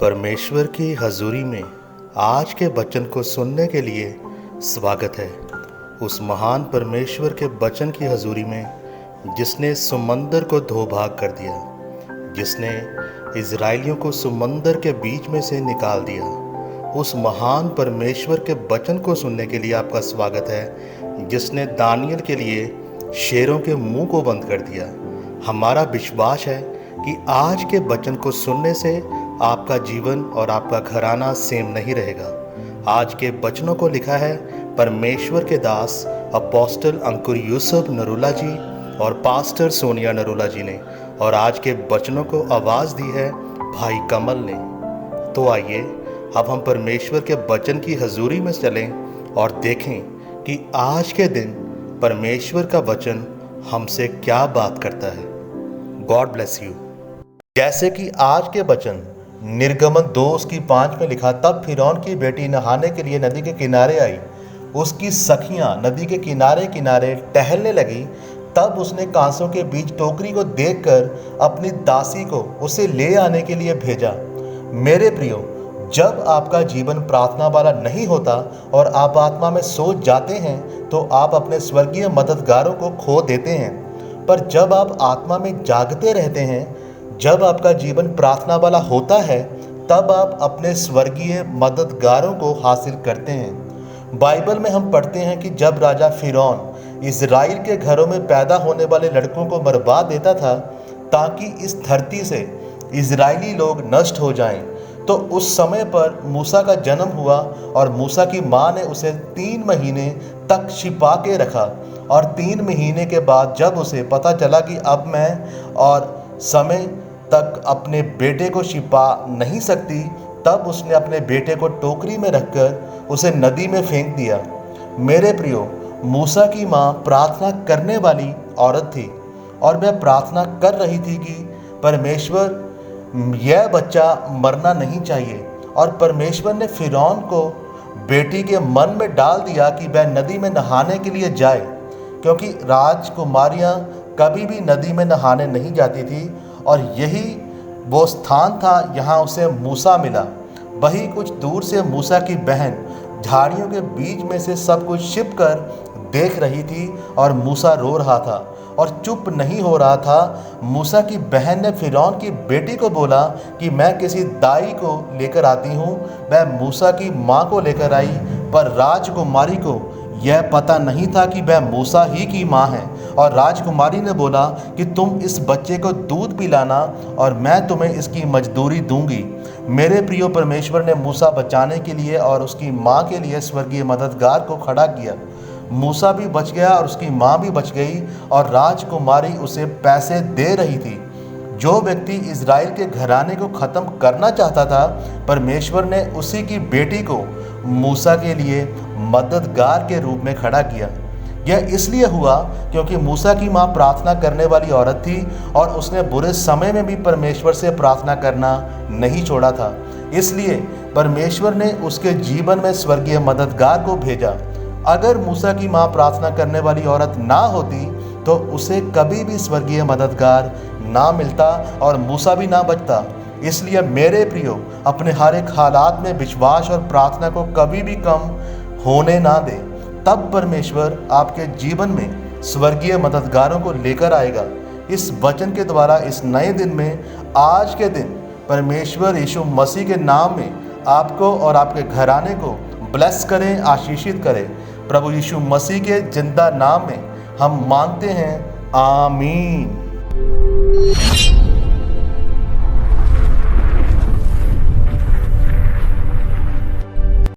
परमेश्वर की हजूरी में आज के वचन को सुनने के लिए स्वागत है। उस महान परमेश्वर के वचन की हजूरी में जिसने समंदर को धो भाग कर दिया, जिसने इजराइलियों को समंदर के बीच में से निकाल दिया, उस महान परमेश्वर के वचन को सुनने के लिए आपका स्वागत है, जिसने दानियल के लिए शेरों के मुंह को बंद कर दिया। हमारा विश्वास है कि आज के वचन को सुनने से आपका जीवन और आपका घराना सेम नहीं रहेगा। आज के वचनों को लिखा है परमेश्वर के दास अपोस्टल अंकुर यूसुफ नरूला जी और पास्टर सोनिया नरूला जी ने, और आज के वचनों को आवाज़ दी है भाई कमल ने। तो आइए अब हम परमेश्वर के वचन की हजूरी में चलें और देखें कि आज के दिन परमेश्वर का वचन हमसे क्या बात करता है। God bless you. जैसे कि आज के वचन निर्गमन 2:5 में लिखा, तब फिरौन की बेटी नहाने के लिए नदी के किनारे आई। उसकी सखियां नदी के किनारे किनारे टहलने लगी। तब उसने कांसों के बीच टोकरी को देखकर अपनी दासी को उसे ले आने के लिए भेजा। मेरे प्रियो, जब आपका जीवन प्रार्थना वाला नहीं होता और आप आत्मा में सो जाते हैं तो आप अपने स्वर्गीय मददगारों को खो देते हैं। पर जब आप आत्मा में जागते रहते हैं, जब आपका जीवन प्रार्थना वाला होता है, तब आप अपने स्वर्गीय मददगारों को हासिल करते हैं। बाइबल में हम पढ़ते हैं कि जब राजा फिरौन इजराइल के घरों में पैदा होने वाले लड़कों को मरवा देता था ताकि इस धरती से इजरायली लोग नष्ट हो जाएं, तो उस समय पर मूसा का जन्म हुआ और मूसा की माँ ने उसे 3 महीने तक छिपा के रखा। और 3 महीने के बाद जब उसे पता चला कि अब मैं और समय तक अपने बेटे को छिपा नहीं सकती, तब उसने अपने बेटे को टोकरी में रखकर उसे नदी में फेंक दिया। मेरे प्रियो, मूसा की माँ प्रार्थना करने वाली औरत थी और वह प्रार्थना कर रही थी कि परमेश्वर, यह बच्चा मरना नहीं चाहिए। और परमेश्वर ने फिरौन को बेटी के मन में डाल दिया कि वह नदी में नहाने के लिए जाए, क्योंकि राजकुमारियाँ कभी भी नदी में नहाने नहीं जाती थी। और यही वो स्थान था जहाँ उसे मूसा मिला। वही कुछ दूर से मूसा की बहन झाड़ियों के बीच में से सब कुछ छिप कर देख रही थी और मूसा रो रहा था और चुप नहीं हो रहा था। मूसा की बहन ने फिरौन की बेटी को बोला कि मैं किसी दाई को लेकर आती हूँ। वह मूसा की माँ को लेकर आई, पर राजकुमारी को यह पता नहीं था कि वह मूसा ही की माँ है। और राजकुमारी ने बोला कि तुम इस बच्चे को दूध पिलाना और मैं तुम्हें इसकी मजदूरी दूंगी। मेरे प्रियो, परमेश्वर ने मूसा बचाने के लिए और उसकी माँ के लिए स्वर्गीय मददगार को खड़ा किया। मूसा भी बच गया और उसकी माँ भी बच गई, और राजकुमारी उसे पैसे दे रही थी। जो व्यक्ति इजराइल के घराने को ख़त्म करना चाहता था, परमेश्वर ने उसी की बेटी को मूसा के लिए मददगार के रूप में खड़ा किया। यह इसलिए हुआ क्योंकि मूसा की माँ प्रार्थना करने वाली औरत थी और उसने बुरे समय में भी परमेश्वर से प्रार्थना करना नहीं छोड़ा था। इसलिए परमेश्वर ने उसके जीवन में स्वर्गीय मददगार को भेजा। अगर मूसा की माँ प्रार्थना करने वाली औरत ना होती तो उसे कभी भी स्वर्गीय मददगार ना मिलता और मूसा भी ना बचता। इसलिए मेरे प्रियो, अपने हर एक हालात में विश्वास और प्रार्थना को कभी भी कम होने ना दे। तब परमेश्वर आपके जीवन में स्वर्गीय मददगारों को लेकर आएगा। इस वचन के द्वारा इस नए दिन में, आज के दिन, परमेश्वर यीशु मसीह के नाम में आपको और आपके घराने को ब्लेस करें, आशीषित करें। प्रभु यीशु मसीह के जिंदा नाम में हम मांगते हैं, आमीन।